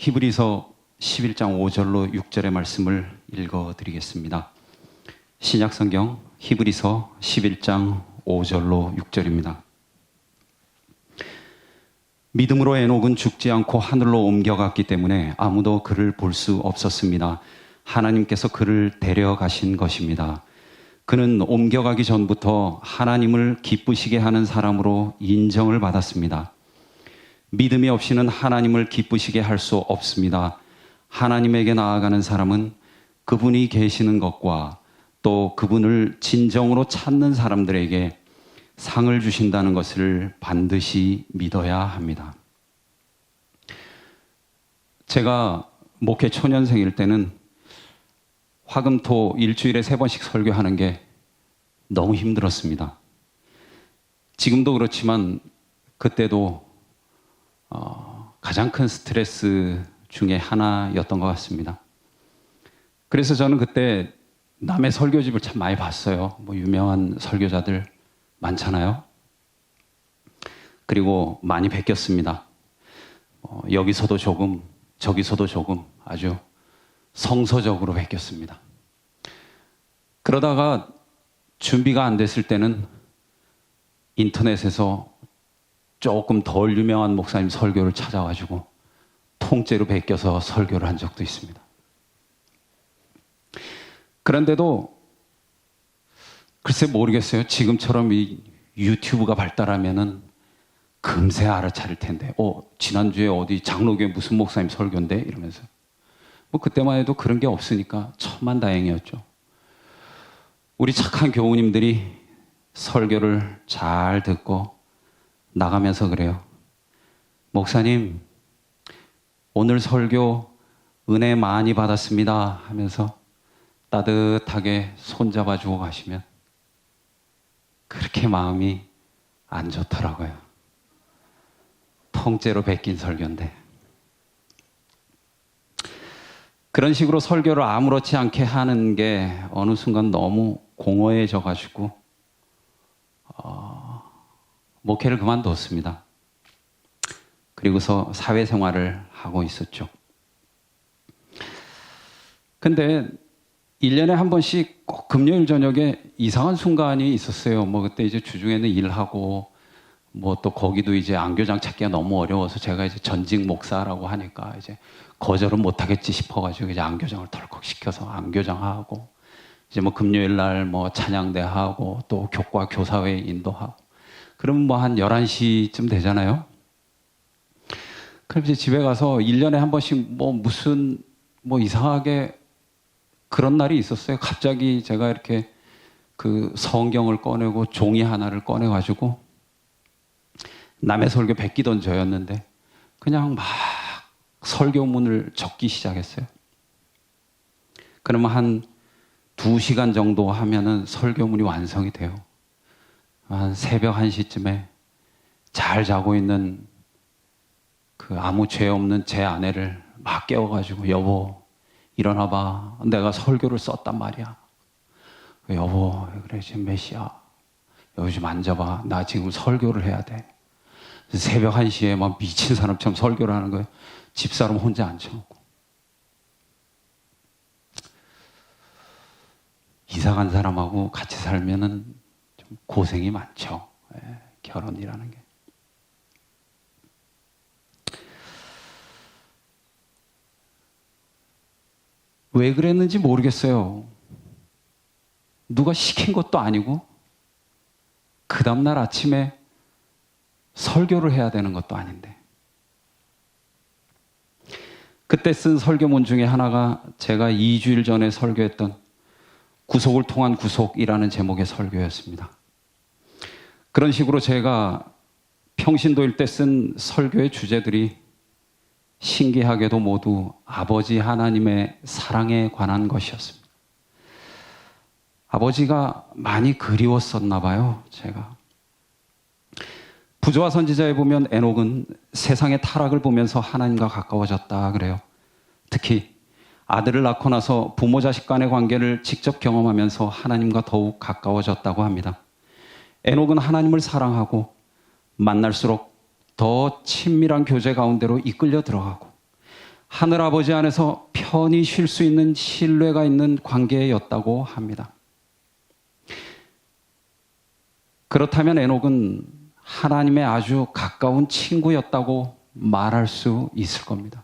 히브리서 11장 5절로 6절의 말씀을 읽어드리겠습니다. 신약성경 히브리서 11장 5절로 6절입니다. 믿음으로 에녹은 죽지 않고 하늘로 옮겨갔기 때문에 아무도 그를 볼 수 없었습니다. 하나님께서 그를 데려가신 것입니다. 그는 옮겨가기 전부터 하나님을 기쁘시게 하는 사람으로 인정을 받았습니다. 믿음이 없이는 하나님을 기쁘시게 할 수 없습니다. 하나님에게 나아가는 사람은 그분이 계시는 것과 또 그분을 진정으로 찾는 사람들에게 상을 주신다는 것을 반드시 믿어야 합니다. 제가 목회 초년생일 때는 화금토 일주일에 3번씩 설교하는 게 너무 힘들었습니다. 지금도 그렇지만 그때도 가장 큰 스트레스 중에 하나였던 것 같습니다. 그래서 저는 그때 남의 설교집을 참 많이 봤어요. 유명한 설교자들 많잖아요. 그리고 많이 베꼈습니다. 여기서도 조금, 저기서도 조금 아주 성서적으로 베꼈습니다. 그러다가 준비가 안 됐을 때는 인터넷에서 조금 덜 유명한 목사님 설교를 찾아가지고 통째로 베껴서 설교를 한 적도 있습니다. 그런데도 글쎄 모르겠어요. 지금처럼 이 유튜브가 발달하면은 금세 알아차릴 텐데, 지난주에 어디 장로교회 무슨 목사님 설교인데? 이러면서. 그때만 해도 그런 게 없으니까 천만다행이었죠. 우리 착한 교우님들이 설교를 잘 듣고 나가면서 그래요. 목사님, 오늘 설교 은혜 많이 받았습니다 하면서 따뜻하게 손잡아주고 가시면 그렇게 마음이 안 좋더라고요. 통째로 베낀 설교인데. 그런 식으로 설교를 아무렇지 않게 하는 게 어느 순간 너무 공허해져 가지고 목회를 그만뒀습니다. 그리고서 사회생활을 하고 있었죠. 근데 1년에 한 번씩 꼭 금요일 저녁에 이상한 순간이 있었어요. 그때 이제 주중에는 일하고 또 거기도 이제 안교장 찾기가 너무 어려워서 제가 이제 전직 목사라고 하니까 이제 거절은 못하겠지 싶어가지고 이제 안교장을 덜컥 시켜서 안교장하고 이제 금요일 날 찬양대 하고 또 교과 교사회 인도하고 그러면 한 11시쯤 되잖아요. 그럼 이제 집에 가서 1년에 한 번씩 무슨 이상하게 그런 날이 있었어요. 갑자기 제가 이렇게 그 성경을 꺼내고 종이 하나를 꺼내가지고 남의 설교 베끼던 저였는데 그냥 막 설교문을 적기 시작했어요. 그러면 한 2시간 정도 하면은 설교문이 완성이 돼요. 한 새벽 1시쯤에 잘 자고 있는 그 아무 죄 없는 제 아내를 막 깨워가지고 여보 일어나봐. 내가 설교를 썼단 말이야. 여보 왜 그래 지금 몇 시야? 여기 좀 앉아봐. 나 지금 설교를 해야 돼. 새벽 1시에 막 미친 사람처럼 설교를 하는 거예요. 집사람 혼자 앉혀놓고. 이사간 사람하고 같이 살면은 좀 고생이 많죠. 결혼이라는 게. 왜 그랬는지 모르겠어요. 누가 시킨 것도 아니고 그 다음날 아침에 설교를 해야 되는 것도 아닌데. 그때 쓴 설교문 중에 하나가 제가 2주일 전에 설교했던 구속을 통한 구속이라는 제목의 설교였습니다. 그런 식으로 제가 평신도일 때 쓴 설교의 주제들이 신기하게도 모두 아버지 하나님의 사랑에 관한 것이었습니다. 아버지가 많이 그리웠었나 봐요, 제가. 부조와 선지자에 보면 에녹은 세상의 타락을 보면서 하나님과 가까워졌다 그래요. 특히 아들을 낳고 나서 부모 자식 간의 관계를 직접 경험하면서 하나님과 더욱 가까워졌다고 합니다. 에녹은 하나님을 사랑하고 만날수록 더 친밀한 교제 가운데로 이끌려 들어가고 하늘아버지 안에서 편히 쉴 수 있는 신뢰가 있는 관계였다고 합니다. 그렇다면 에녹은 하나님의 아주 가까운 친구였다고 말할 수 있을 겁니다.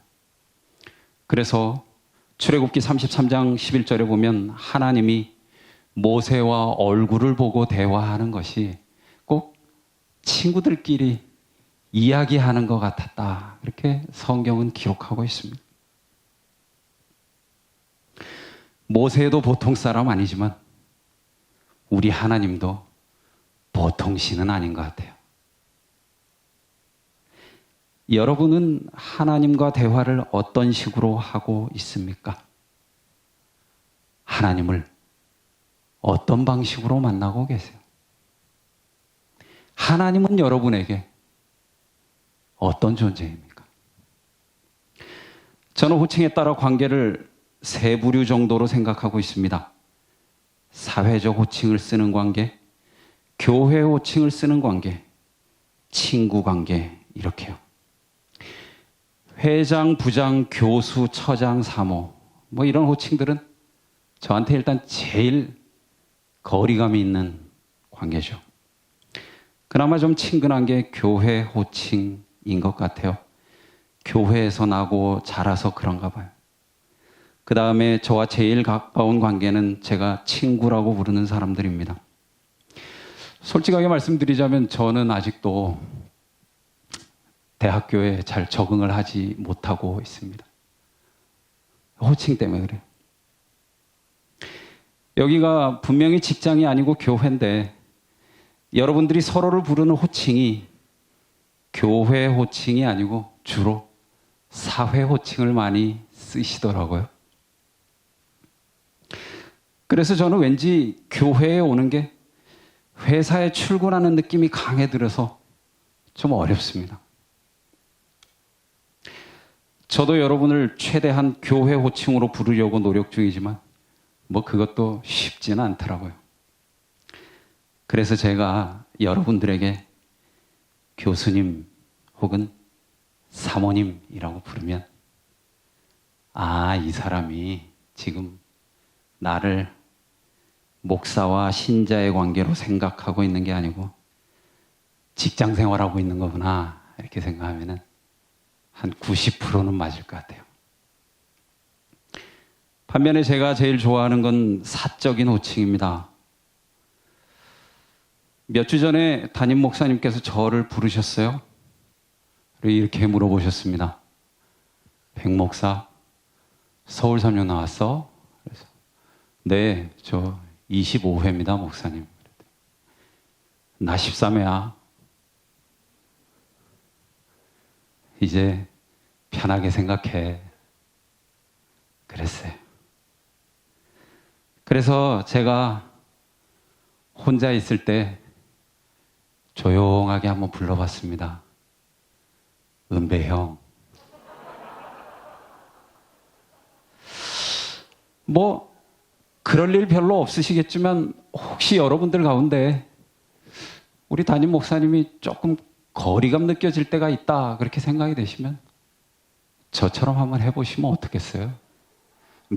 그래서 출애굽기 33장 11절에 보면 하나님이 모세와 얼굴을 보고 대화하는 것이 꼭 친구들끼리 이야기하는 것 같았다. 이렇게 성경은 기록하고 있습니다. 모세도 보통 사람 아니지만 우리 하나님도 보통 신은 아닌 것 같아요. 여러분은 하나님과 대화를 어떤 식으로 하고 있습니까? 하나님을 어떤 방식으로 만나고 계세요? 하나님은 여러분에게 어떤 존재입니까? 저는 호칭에 따라 관계를 세 부류 정도로 생각하고 있습니다. 사회적 호칭을 쓰는 관계, 교회 호칭을 쓰는 관계, 친구 관계, 이렇게요. 회장, 부장, 교수, 처장, 사모, 뭐 이런 호칭들은 저한테 일단 제일 거리감이 있는 관계죠. 그나마 좀 친근한 게 교회 호칭인 것 같아요. 교회에서 나고 자라서 그런가 봐요. 그 다음에 저와 제일 가까운 관계는 제가 친구라고 부르는 사람들입니다. 솔직하게 말씀드리자면 저는 아직도 대학교에 잘 적응을 하지 못하고 있습니다. 호칭 때문에 그래요. 여기가 분명히 직장이 아니고 교회인데 여러분들이 서로를 부르는 호칭이 교회 호칭이 아니고 주로 사회 호칭을 많이 쓰시더라고요. 그래서 저는 왠지 교회에 오는 게 회사에 출근하는 느낌이 강해 들어서 좀 어렵습니다. 저도 여러분을 최대한 교회 호칭으로 부르려고 노력 중이지만 뭐 그것도 쉽지는 않더라고요. 그래서 제가 여러분들에게 교수님 혹은 사모님이라고 부르면 아, 이 사람이 지금 나를 목사와 신자의 관계로 생각하고 있는 게 아니고 직장 생활하고 있는 거구나 이렇게 생각하면은 한 90%는 맞을 것 같아요. 반면에 제가 제일 좋아하는 건 사적인 호칭입니다. 몇 주 전에 담임 목사님께서 저를 부르셨어요. 그리고 이렇게 물어보셨습니다. 백 목사, 서울 3년 나왔어? 그래서 네, 저 25회입니다, 목사님. 나 13회야. 이제 편하게 생각해. 그랬어요. 그래서 제가 혼자 있을 때 조용하게 한번 불러봤습니다. 은배 형. 뭐 그럴 일 별로 없으시겠지만 혹시 여러분들 가운데 우리 담임 목사님이 조금 거리감 느껴질 때가 있다 그렇게 생각이 되시면 저처럼 한번 해보시면 어떻겠어요?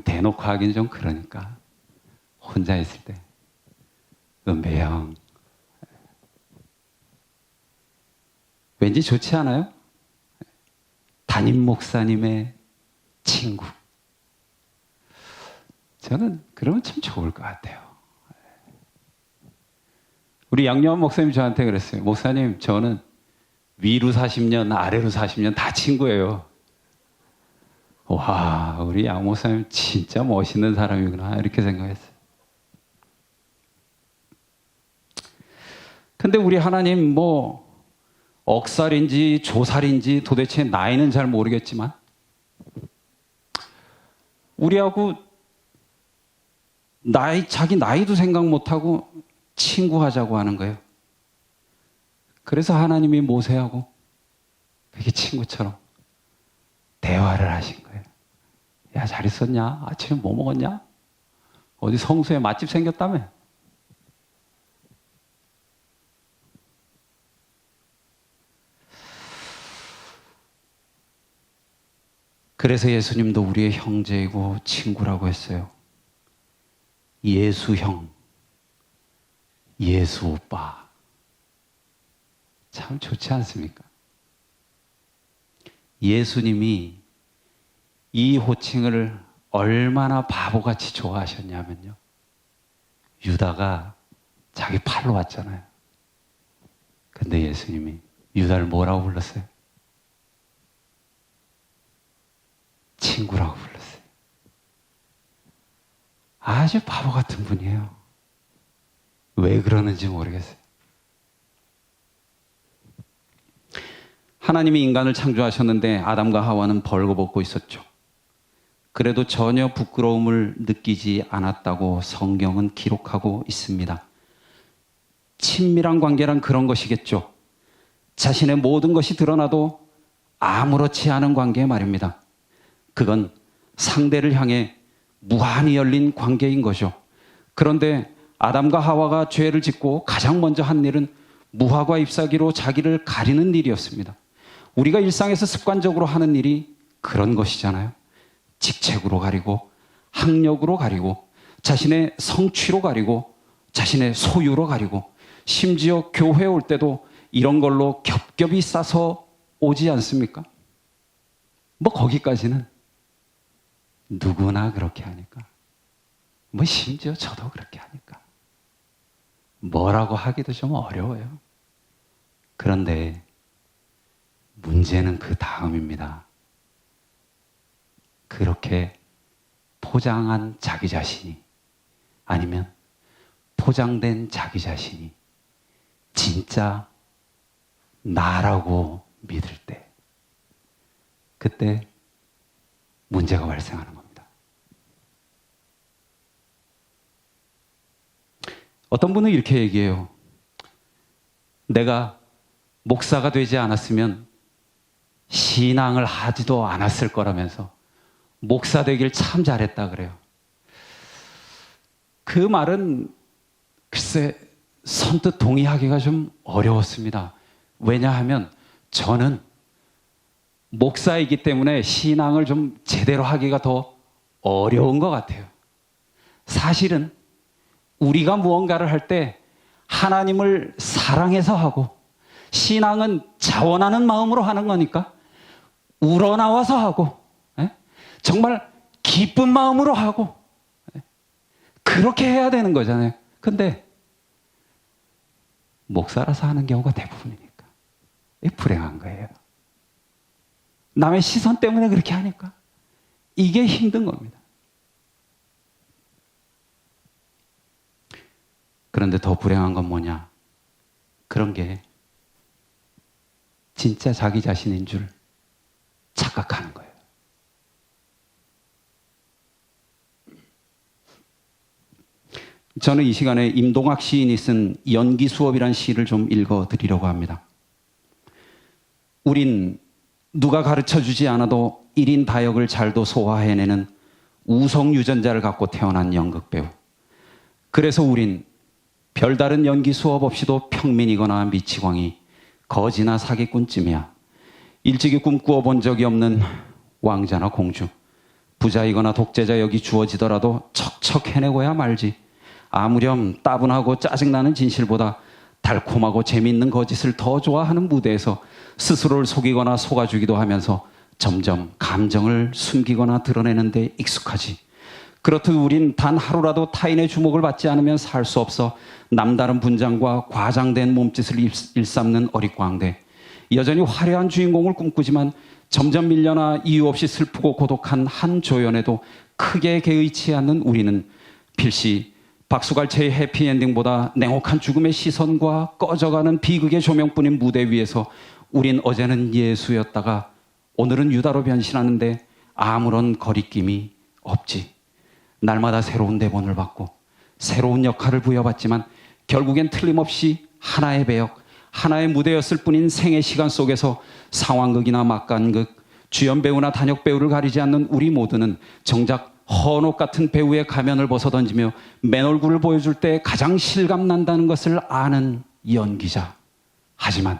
대놓고 하긴 좀 그러니까 혼자 있을 때 은배 형 왠지 좋지 않아요? 담임 목사님의 친구. 저는 그러면 참 좋을 것 같아요. 우리 양요한 목사님 저한테 그랬어요. 목사님, 저는 위로 40년, 아래로 40년 다 친구예요. 와, 우리 양 목사님 진짜 멋있는 사람이구나 이렇게 생각했어요. 근데 우리 하나님 뭐 억살인지 조살인지 도대체 나이는 잘 모르겠지만 우리하고 자기 나이도 생각 못하고 친구하자고 하는 거예요. 그래서 하나님이 모세하고 그게 친구처럼 대화를 하신 거예요. 야, 잘 있었냐? 아침에 뭐 먹었냐? 어디 성수에 맛집 생겼다며? 그래서 예수님도 우리의 형제이고 친구라고 했어요. 예수 형, 예수 오빠. 참 좋지 않습니까? 예수님이 이 호칭을 얼마나 바보같이 좋아하셨냐면요. 유다가 자기 팔로 왔잖아요. 근데 예수님이 유다를 뭐라고 불렀어요? 친구라고 불렀어요. 아주 바보 같은 분이에요. 왜 그러는지 모르겠어요. 하나님이 인간을 창조하셨는데 아담과 하와는 벌거벗고 있었죠. 그래도 전혀 부끄러움을 느끼지 않았다고 성경은 기록하고 있습니다. 친밀한 관계란 그런 것이겠죠. 자신의 모든 것이 드러나도 아무렇지 않은 관계 말입니다. 그건 상대를 향해 무한히 열린 관계인 거죠. 그런데 아담과 하와가 죄를 짓고 가장 먼저 한 일은 무화과 잎사귀로 자기를 가리는 일이었습니다. 우리가 일상에서 습관적으로 하는 일이 그런 것이잖아요. 직책으로 가리고, 학력으로 가리고, 자신의 성취로 가리고, 자신의 소유로 가리고, 심지어 교회에 올 때도 이런 걸로 겹겹이 싸서 오지 않습니까? 뭐 거기까지는 누구나 그렇게 하니까. 뭐 심지어 저도 그렇게 하니까. 뭐라고 하기도 좀 어려워요. 그런데 문제는 그 다음입니다. 그렇게 포장한 자기 자신이, 아니면 포장된 자기 자신이 진짜 나라고 믿을 때, 그때 문제가 발생하는 겁니다. 어떤 분은 이렇게 얘기해요. 내가 목사가 되지 않았으면 신앙을 하지도 않았을 거라면서 목사 되길 참 잘했다 그래요. 그 말은 글쎄 선뜻 동의하기가 좀 어려웠습니다. 왜냐하면 저는 목사이기 때문에 신앙을 좀 제대로 하기가 더 어려운 것 같아요. 사실은 우리가 무언가를 할 때 하나님을 사랑해서 하고, 신앙은 자원하는 마음으로 하는 거니까 우러나와서 하고, 정말 기쁜 마음으로 하고, 그렇게 해야 되는 거잖아요. 근데 목사라서 하는 경우가 대부분이니까 불행한 거예요. 남의 시선 때문에 그렇게 하니까 이게 힘든 겁니다. 그런데 더 불행한 건 뭐냐? 그런 게 진짜 자기 자신인 줄 착각하는 거예요. 저는 이 시간에 임동학 시인이 쓴 연기 수업이란 시를 좀 읽어드리려고 합니다. 우린 누가 가르쳐주지 않아도 1인 다역을 잘도 소화해내는 우성유전자를 갖고 태어난 연극배우. 그래서 우린 별다른 연기 수업 없이도 평민이거나 미치광이, 거지나 사기꾼쯤이야. 일찍이 꿈꾸어 본 적이 없는 왕자나 공주, 부자이거나 독재자 역이 주어지더라도 척척 해내고야 말지. 아무렴 따분하고 짜증나는 진실보다 달콤하고 재미있는 거짓을 더 좋아하는 무대에서 스스로를 속이거나 속아주기도 하면서 점점 감정을 숨기거나 드러내는 데 익숙하지. 그렇듯 우린 단 하루라도 타인의 주목을 받지 않으면 살 수 없어 남다른 분장과 과장된 몸짓을 일삼는 어릿광대. 여전히 화려한 주인공을 꿈꾸지만 점점 밀려나 이유 없이 슬프고 고독한 한 조연에도 크게 개의치 않는 우리는 필시 박수갈채의 해피엔딩보다 냉혹한 죽음의 시선과 꺼져가는 비극의 조명뿐인 무대 위에서 우린 어제는 예수였다가 오늘은 유다로 변신하는데 아무런 거리낌이 없지. 날마다 새로운 대본을 받고 새로운 역할을 부여받지만 결국엔 틀림없이 하나의 배역, 하나의 무대였을 뿐인 생의 시간 속에서 상황극이나 막간극, 주연 배우나 단역 배우를 가리지 않는 우리 모두는 정작 헌옷 같은 배우의 가면을 벗어던지며 맨 얼굴을 보여줄 때 가장 실감난다는 것을 아는 연기자. 하지만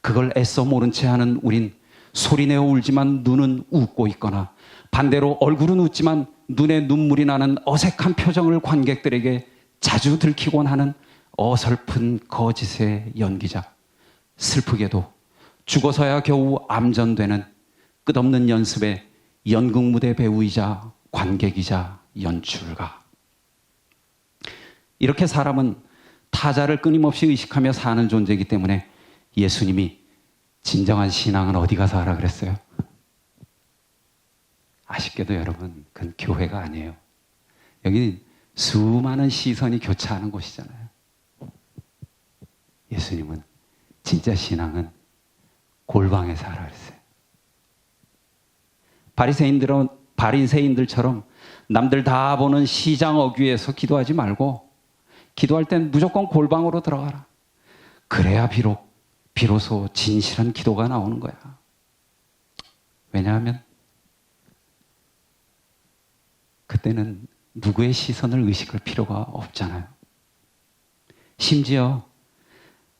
그걸 애써 모른 채 하는 우린 소리내어 울지만 눈은 웃고 있거나 반대로 얼굴은 웃지만 눈에 눈물이 나는 어색한 표정을 관객들에게 자주 들키곤 하는 어설픈 거짓의 연기자. 슬프게도 죽어서야 겨우 암전되는 끝없는 연습의 연극무대 배우이자 관객이자 연출가. 이렇게 사람은 타자를 끊임없이 의식하며 사는 존재이기 때문에 예수님이 진정한 신앙은 어디 가서 하라 그랬어요? 아쉽게도 여러분, 그건 교회가 아니에요. 여기 수많은 시선이 교차하는 곳이잖아요. 예수님은 진짜 신앙은 골방에서 하라 그랬어요. 바리새인들처럼 남들 다 보는 시장 어귀에서 기도하지 말고 기도할 땐 무조건 골방으로 들어가라. 그래야 비로소 진실한 기도가 나오는 거야. 왜냐하면 그때는 누구의 시선을 의식할 필요가 없잖아요. 심지어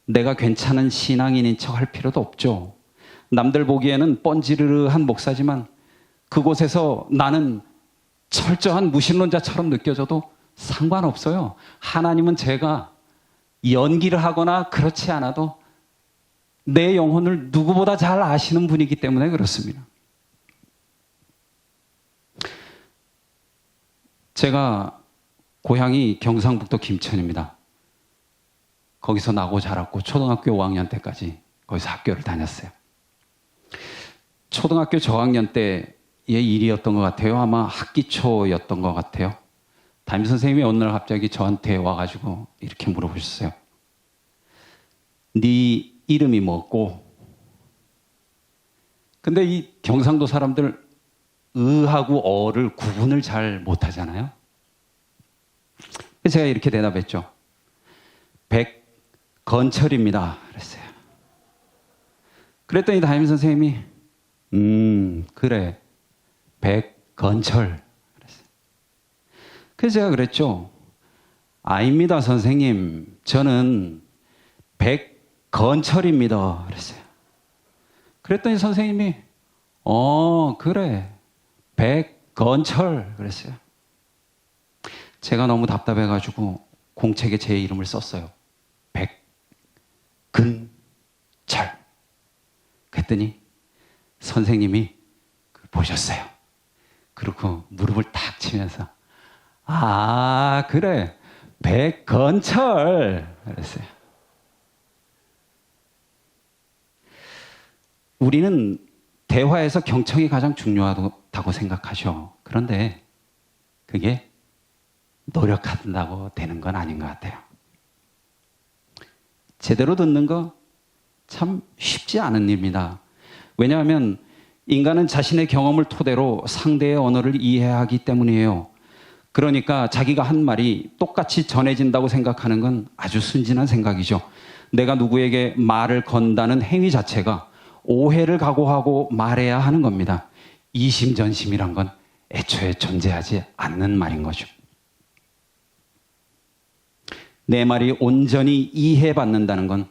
내가 괜찮은 신앙인인 척 할 필요도 없죠. 남들 보기에는 뻔지르르한 목사지만 그곳에서 나는 철저한 무신론자처럼 느껴져도 상관없어요. 하나님은 제가 연기를 하거나 그렇지 않아도 내 영혼을 누구보다 잘 아시는 분이기 때문에 그렇습니다. 제가 고향이 경상북도 김천입니다. 거기서 나고 자랐고 초등학교 5학년 때까지 거기서 학교를 다녔어요. 초등학교 저학년 때의 일이었던 것 같아요. 아마 학기 초였던 것 같아요. 담임 선생님이 어느 날 갑자기 저한테 와가지고 이렇게 물어보셨어요. 네 이름이 뭐고? 근데 이 경상도 사람들 의하고 어를 구분을 잘 못하잖아요. 그래서 제가 이렇게 대답했죠. 백건철입니다. 그랬어요. 그랬더니 담임 선생님이 그래 백건철 그랬어요. 그래서 제가 그랬죠. 아닙니다 선생님. 저는 백건철입니다. 그랬어요. 그랬더니 선생님이 그래 백건철 그랬어요. 제가 너무 답답해가지고 공책에 제 이름을 썼어요. 백근철. 그랬더니 선생님이 보셨어요. 그리고 무릎을 탁 치면서 그래 백건철 그랬어요. 우리는 대화에서 경청이 가장 중요하다고 생각하죠. 그런데 그게 노력한다고 되는 건 아닌 것 같아요. 제대로 듣는 거 참 쉽지 않은 일입니다. 왜냐하면 인간은 자신의 경험을 토대로 상대의 언어를 이해하기 때문이에요. 그러니까 자기가 한 말이 똑같이 전해진다고 생각하는 건 아주 순진한 생각이죠. 내가 누구에게 말을 건다는 행위 자체가 오해를 각오하고 말해야 하는 겁니다. 이심전심이란 건 애초에 존재하지 않는 말인 거죠. 내 말이 온전히 이해받는다는 건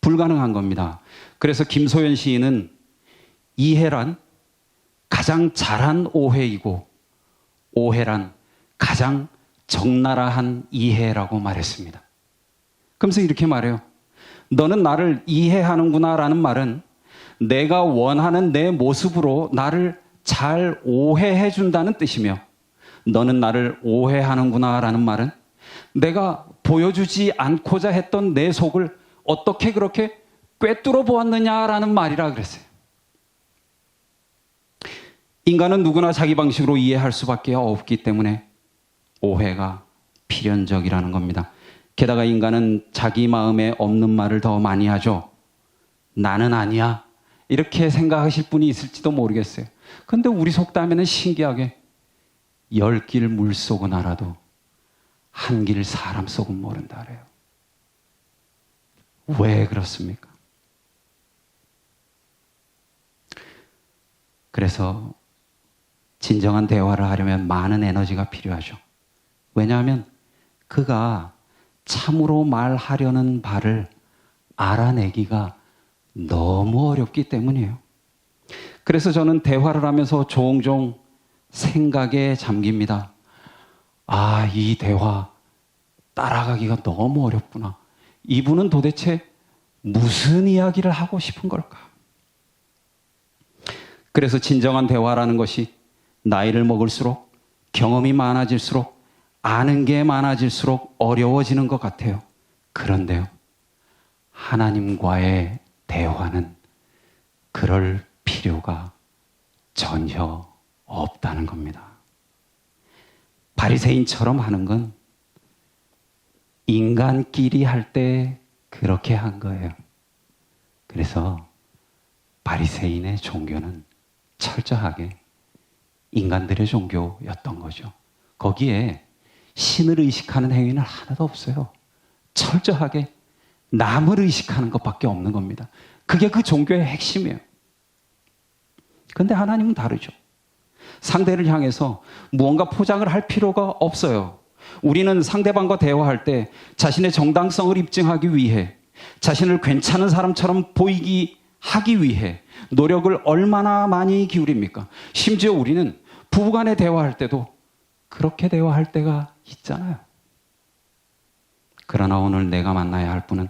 불가능한 겁니다. 그래서 김소연 시인은 이해란 가장 잘한 오해이고 오해란 가장 적나라한 이해라고 말했습니다. 그러면서 이렇게 말해요. 너는 나를 이해하는구나 라는 말은 내가 원하는 내 모습으로 나를 잘 오해해 준다는 뜻이며 너는 나를 오해하는구나 라는 말은 내가 보여주지 않고자 했던 내 속을 어떻게 그렇게 꿰뚫어 보았느냐라는 말이라 그랬어요. 인간은 누구나 자기 방식으로 이해할 수밖에 없기 때문에 오해가 필연적이라는 겁니다. 게다가 인간은 자기 마음에 없는 말을 더 많이 하죠. 나는 아니야. 이렇게 생각하실 분이 있을지도 모르겠어요. 그런데 우리 속담에는 신기하게 10길 물속은 알아도 한 길 사람 속은 모른다 그래요. 왜 그렇습니까? 그래서 진정한 대화를 하려면 많은 에너지가 필요하죠. 왜냐하면 그가 참으로 말하려는 바를 알아내기가 너무 어렵기 때문이에요. 그래서 저는 대화를 하면서 종종 생각에 잠깁니다. 아, 이 대화 따라가기가 너무 어렵구나. 이분은 도대체 무슨 이야기를 하고 싶은 걸까? 그래서 진정한 대화라는 것이 나이를 먹을수록, 경험이 많아질수록, 아는 게 많아질수록 어려워지는 것 같아요. 그런데요, 하나님과의 대화는 그럴 필요가 전혀 없다는 겁니다. 바리새인처럼 하는 건 인간끼리 할 때 그렇게 한 거예요. 그래서 바리새인의 종교는 철저하게 인간들의 종교였던 거죠. 거기에 신을 의식하는 행위는 하나도 없어요. 철저하게 남을 의식하는 것밖에 없는 겁니다. 그게 그 종교의 핵심이에요. 그런데 하나님은 다르죠. 상대를 향해서 무언가 포장을 할 필요가 없어요. 우리는 상대방과 대화할 때 자신의 정당성을 입증하기 위해, 자신을 괜찮은 사람처럼 보이기 하기 위해 노력을 얼마나 많이 기울입니까? 심지어 우리는 부부간에 대화할 때도 그렇게 대화할 때가 있잖아요. 그러나 오늘 내가 만나야 할 분은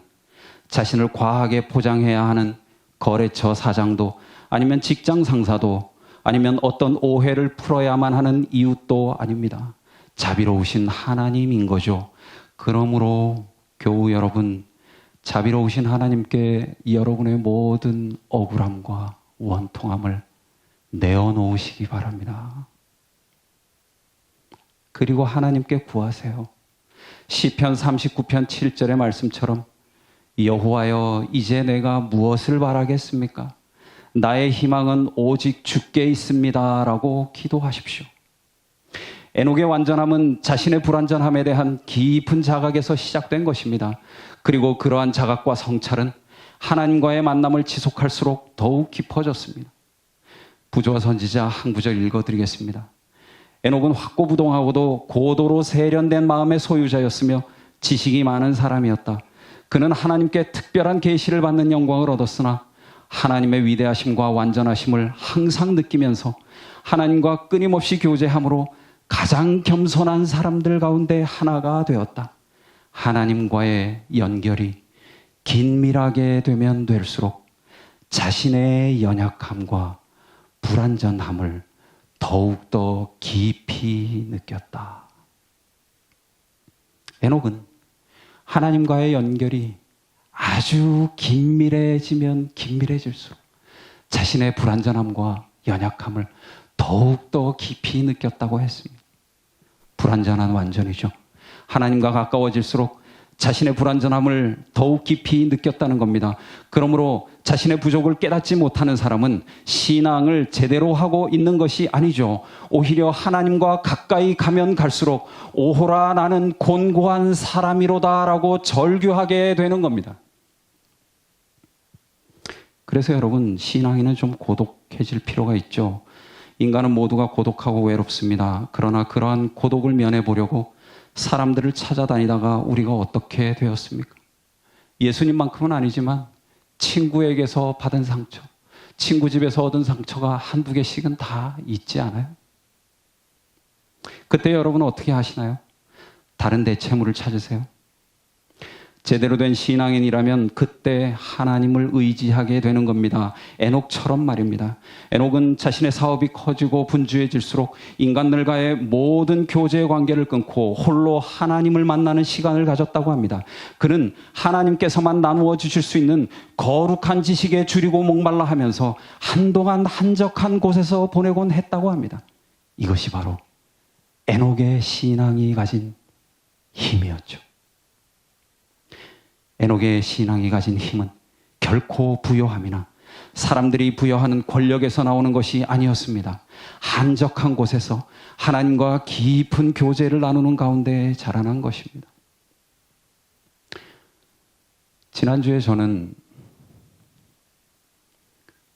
자신을 과하게 포장해야 하는 거래처 사장도, 아니면 직장 상사도, 아니면 어떤 오해를 풀어야만 하는 이웃도 아닙니다. 자비로우신 하나님인 거죠. 그러므로 교우 여러분, 자비로우신 하나님께 여러분의 모든 억울함과 원통함을 내어놓으시기 바랍니다. 그리고 하나님께 구하세요. 시편 39편 7절의 말씀처럼 여호와여, 이제 내가 무엇을 바라겠습니까? 나의 희망은 오직 주께 있습니다 라고 기도하십시오. 에녹의 완전함은 자신의 불완전함에 대한 깊은 자각에서 시작된 것입니다. 그리고 그러한 자각과 성찰은 하나님과의 만남을 지속할수록 더욱 깊어졌습니다. 부조와 선지자 한 구절 읽어드리겠습니다. 에녹은 확고부동하고도 고도로 세련된 마음의 소유자였으며 지식이 많은 사람이었다. 그는 하나님께 특별한 계시를 받는 영광을 얻었으나 하나님의 위대하심과 완전하심을 항상 느끼면서 하나님과 끊임없이 교제함으로 가장 겸손한 사람들 가운데 하나가 되었다. 하나님과의 연결이 긴밀하게 되면 될수록 자신의 연약함과 불완전함을 더욱더 깊이 느꼈다. 에녹은 하나님과의 연결이 아주 긴밀해지면 긴밀해질수록 자신의 불완전함과 연약함을 더욱더 깊이 느꼈다고 했습니다. 불완전한 완전이죠. 하나님과 가까워질수록 자신의 불완전함을 더욱 깊이 느꼈다는 겁니다. 그러므로 자신의 부족을 깨닫지 못하는 사람은 신앙을 제대로 하고 있는 것이 아니죠. 오히려 하나님과 가까이 가면 갈수록 오호라 나는 곤고한 사람이로다 라고 절규하게 되는 겁니다. 그래서 여러분, 신앙인은 좀 고독해질 필요가 있죠. 인간은 모두가 고독하고 외롭습니다. 그러나 그러한 고독을 면해보려고 사람들을 찾아다니다가 우리가 어떻게 되었습니까? 예수님만큼은 아니지만 친구에게서 받은 상처, 친구 집에서 얻은 상처가 한두 개씩은 다 있지 않아요? 그때 여러분은 어떻게 하시나요? 다른 대체물을 찾으세요? 제대로 된 신앙인이라면 그때 하나님을 의지하게 되는 겁니다. 에녹처럼 말입니다. 에녹은 자신의 사업이 커지고 분주해질수록 인간들과의 모든 교제 관계를 끊고 홀로 하나님을 만나는 시간을 가졌다고 합니다. 그는 하나님께서만 나누어 주실 수 있는 거룩한 지식에 줄이고 목말라 하면서 한동안 한적한 곳에서 보내곤 했다고 합니다. 이것이 바로 에녹의 신앙이 가진 힘이었죠. 에녹의 신앙이 가진 힘은 결코 부요함이나 사람들이 부여하는 권력에서 나오는 것이 아니었습니다. 한적한 곳에서 하나님과 깊은 교제를 나누는 가운데 자라난 것입니다. 지난주에 저는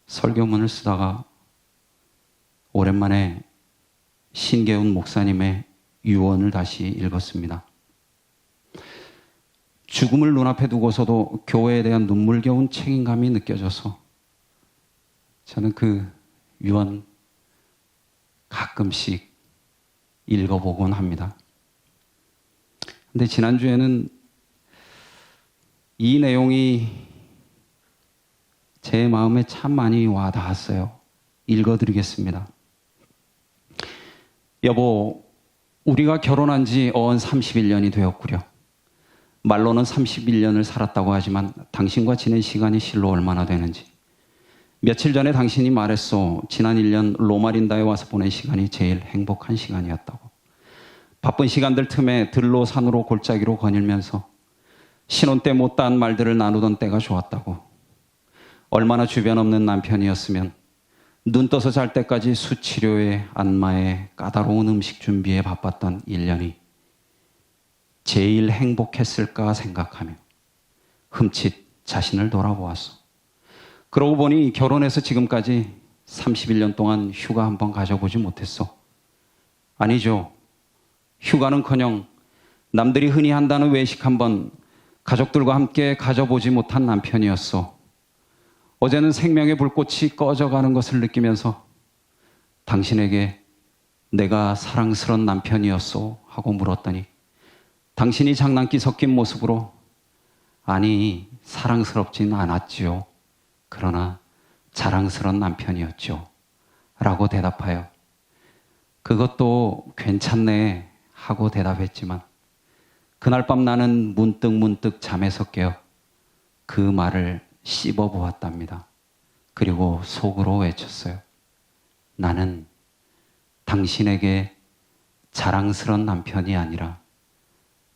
설교문을 쓰다가 오랜만에 신계훈 목사님의 유언을 다시 읽었습니다. 죽음을 눈앞에 두고서도 교회에 대한 눈물겨운 책임감이 느껴져서 저는 그 유언 가끔씩 읽어보곤 합니다. 근데 지난주에는 이 내용이 제 마음에 참 많이 와닿았어요. 읽어드리겠습니다. 여보, 우리가 결혼한 지 어언 31년이 되었구려. 말로는 31년을 살았다고 하지만 당신과 지낸 시간이 실로 얼마나 되는지. 며칠 전에 당신이 말했소. 지난 1년 로마린다에 와서 보낸 시간이 제일 행복한 시간이었다고. 바쁜 시간들 틈에 들로 산으로 골짜기로 거닐면서 신혼 때 못다한 말들을 나누던 때가 좋았다고. 얼마나 주변 없는 남편이었으면 눈 떠서 잘 때까지 수치료에 안마에 까다로운 음식 준비에 바빴던 1년이 제일 행복했을까 생각하며 흠칫 자신을 돌아보았어. 그러고 보니 결혼해서 지금까지 31년 동안 휴가 한번 가져보지 못했어. 아니죠. 휴가는커녕 남들이 흔히 한다는 외식 한번 가족들과 함께 가져보지 못한 남편이었어. 어제는 생명의 불꽃이 꺼져가는 것을 느끼면서 당신에게 내가 사랑스러운 남편이었소 하고 물었더니 당신이 장난기 섞인 모습으로 아니 사랑스럽진 않았지요. 그러나 자랑스러운 남편이었죠. 라고 대답하여 그것도 괜찮네 하고 대답했지만 그날 밤 나는 문득 잠에서 깨어 그 말을 씹어보았답니다. 그리고 속으로 외쳤어요. 나는 당신에게 자랑스러운 남편이 아니라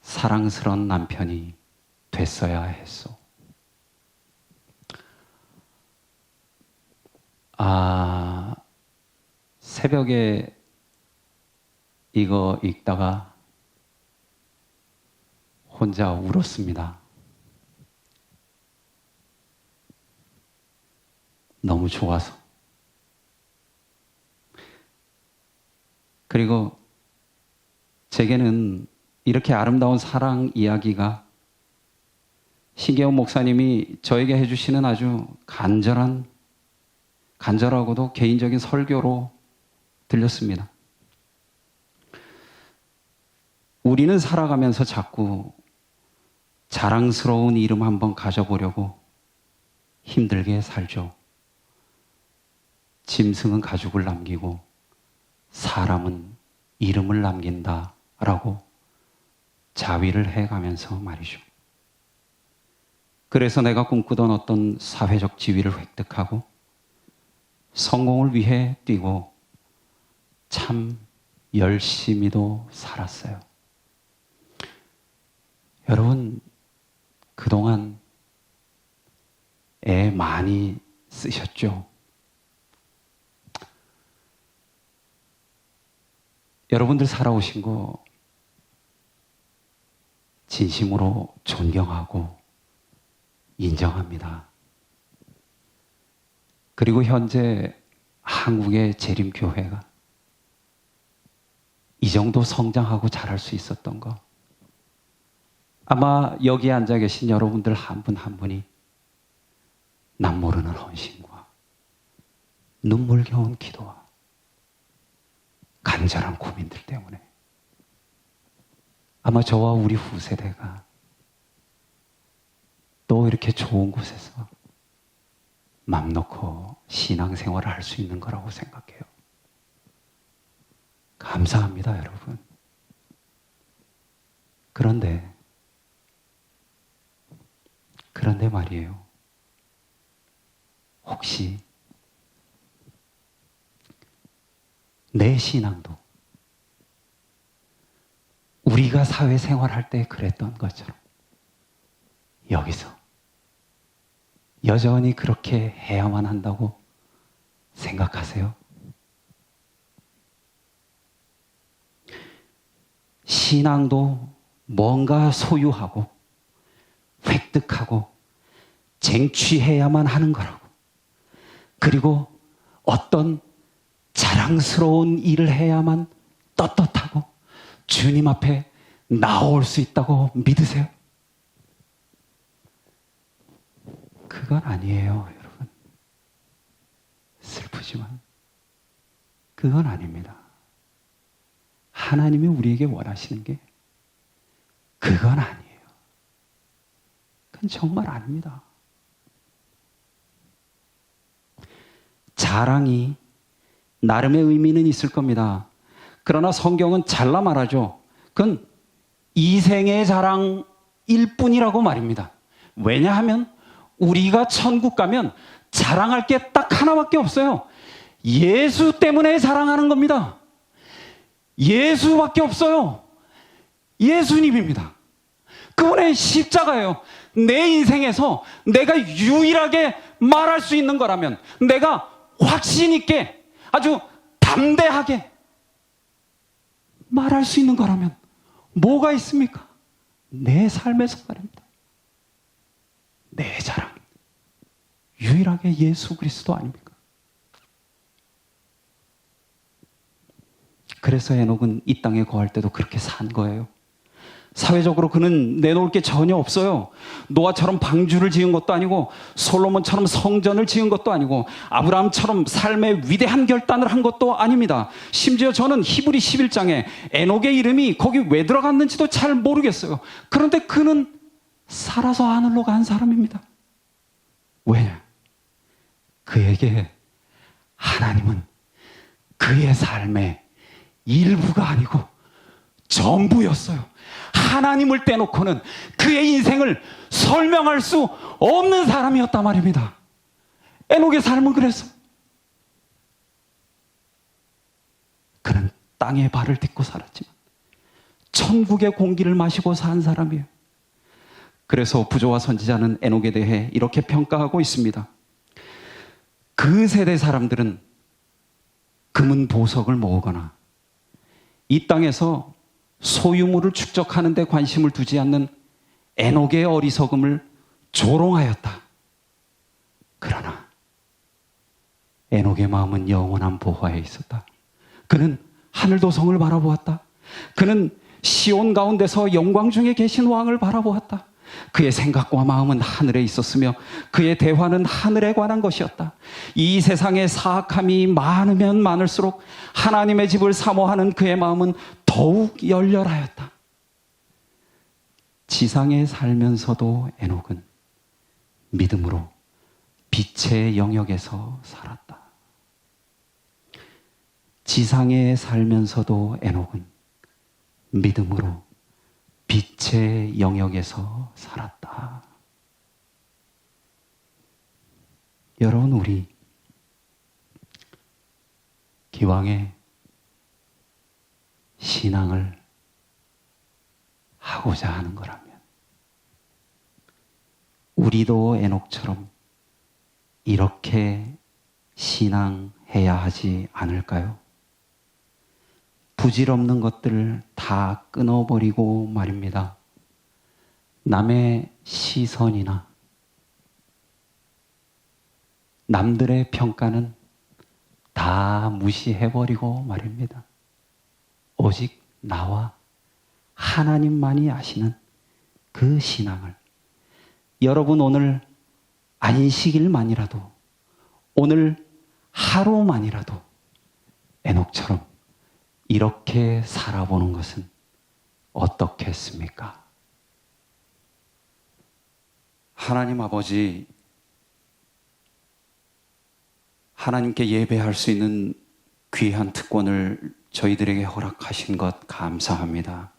사랑스러운 남편이 됐어야 했어. 새벽에 이거 읽다가 혼자 울었습니다. 너무 좋아서. 그리고 제게는 이렇게 아름다운 사랑 이야기가 신계원 목사님이 저에게 해주시는 아주 간절하고도 개인적인 설교로 들렸습니다. 우리는 살아가면서 자꾸 자랑스러운 이름 한번 가져보려고 힘들게 살죠. 짐승은 가죽을 남기고 사람은 이름을 남긴다라고 자위를 해가면서 말이죠. 그래서 내가 꿈꾸던 어떤 사회적 지위를 획득하고 성공을 위해 뛰고 참 열심히도 살았어요. 여러분, 그동안 애 많이 쓰셨죠? 여러분들 살아오신 거 진심으로 존경하고 인정합니다. 그리고 현재 한국의 재림교회가 이 정도 성장하고 자랄 수 있었던 거 아마 여기에 앉아 계신 여러분들 한 분 한 분이 남 모르는 헌신과 눈물겨운 기도와 간절한 고민들 때문에 아마 저와 우리 후세대가 또 이렇게 좋은 곳에서 맘 놓고 신앙생활을 할 수 있는 거라고 생각해요. 감사합니다, 여러분. 그런데 말이에요. 혹시 내 신앙도 우리가 사회생활할 때 그랬던 것처럼 여기서 여전히 그렇게 해야만 한다고 생각하세요? 신앙도 뭔가 소유하고 획득하고 쟁취해야만 하는 거라고. 그리고 어떤 자랑스러운 일을 해야만 떳떳하고 주님 앞에 나올 수 있다고 믿으세요? 그건 아니에요, 여러분. 슬프지만 그건 아닙니다. 하나님이 우리에게 원하시는 게 그건 아니에요. 그건 정말 아닙니다. 자랑이 나름의 의미는 있을 겁니다. 그러나 성경은 잘라 말하죠. 그건 이생의 자랑일 뿐이라고 말입니다. 왜냐하면 우리가 천국 가면 자랑할 게 딱 하나밖에 없어요. 예수 때문에 자랑하는 겁니다. 예수밖에 없어요. 예수님입니다. 그분의 십자가예요. 내 인생에서 내가 유일하게 말할 수 있는 거라면, 내가 확신 있게 아주 담대하게 말할 수 있는 거라면 뭐가 있습니까? 내 삶에서 말입니다. 내 자랑, 유일하게 예수 그리스도 아닙니까? 그래서 에녹은 이 땅에 거할 때도 그렇게 산 거예요. 사회적으로 그는 내놓을 게 전혀 없어요. 노아처럼 방주를 지은 것도 아니고, 솔로몬처럼 성전을 지은 것도 아니고, 아브라함처럼 삶의 위대한 결단을 한 것도 아닙니다. 심지어 저는 히브리 11장에 에녹의 이름이 거기 왜 들어갔는지도 잘 모르겠어요. 그런데 그는 살아서 하늘로 간 사람입니다. 왜냐? 그에게 하나님은 그의 삶의 일부가 아니고 전부였어요. 하나님을 떼놓고는 그의 인생을 설명할 수 없는 사람이었단 말입니다. 에녹의 삶은 그랬어요. 그는 땅에 발을 딛고 살았지만 천국의 공기를 마시고 산 사람이에요. 그래서 부조와 선지자는 에녹에 대해 이렇게 평가하고 있습니다. 그 세대 사람들은 금은 보석을 모으거나 이 땅에서 소유물을 축적하는 데 관심을 두지 않는 에녹의 어리석음을 조롱하였다. 그러나 에녹의 마음은 영원한 보화에 있었다. 그는 하늘도성을 바라보았다. 그는 시온 가운데서 영광 중에 계신 왕을 바라보았다. 그의 생각과 마음은 하늘에 있었으며 그의 대화는 하늘에 관한 것이었다. 이 세상의 사악함이 많으면 많을수록 하나님의 집을 사모하는 그의 마음은 더욱 열렬하였다. 지상에 살면서도 에녹은 믿음으로 빛의 영역에서 살았다. 지상에 살면서도 에녹은 믿음으로 빛의 영역에서 살았다. 여러분, 우리 기왕에 신앙을 하고자 하는 거라면 우리도 에녹처럼 이렇게 신앙해야 하지 않을까요? 부질없는 것들을 다 끊어버리고 말입니다. 남의 시선이나 남들의 평가는 다 무시해버리고 말입니다. 오직 나와 하나님만이 아시는 그 신앙을, 여러분 오늘 안식일만이라도, 오늘 하루만이라도 에녹처럼 이렇게 살아보는 것은 어떻겠습니까? 하나님 아버지, 하나님께 예배할 수 있는 귀한 특권을 저희들에게 허락하신 것 감사합니다.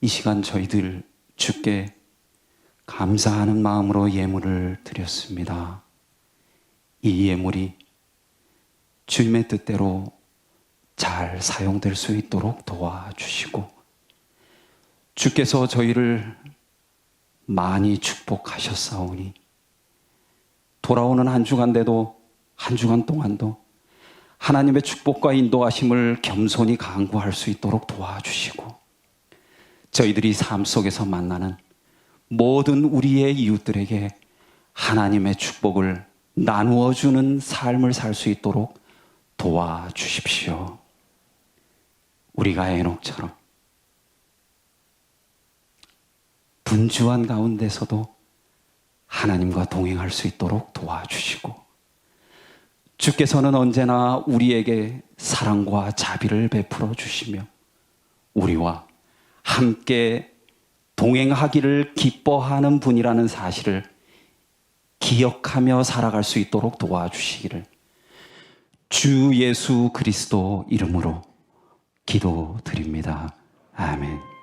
이 시간 저희들 주께 감사하는 마음으로 예물을 드렸습니다. 이 예물이 주님의 뜻대로 잘 사용될 수 있도록 도와주시고, 주께서 저희를 많이 축복하셨사오니 돌아오는 한 주간대도, 한 주간 동안도 하나님의 축복과 인도하심을 겸손히 간구할 수 있도록 도와주시고, 저희들이 삶 속에서 만나는 모든 우리의 이웃들에게 하나님의 축복을 나누어주는 삶을 살 수 있도록 도와주십시오. 우리가 에녹처럼 분주한 가운데서도 하나님과 동행할 수 있도록 도와주시고, 주께서는 언제나 우리에게 사랑과 자비를 베풀어 주시며 우리와 함께 동행하기를 기뻐하는 분이라는 사실을 기억하며 살아갈 수 있도록 도와주시기를 주 예수 그리스도 이름으로 기도드립니다. 아멘.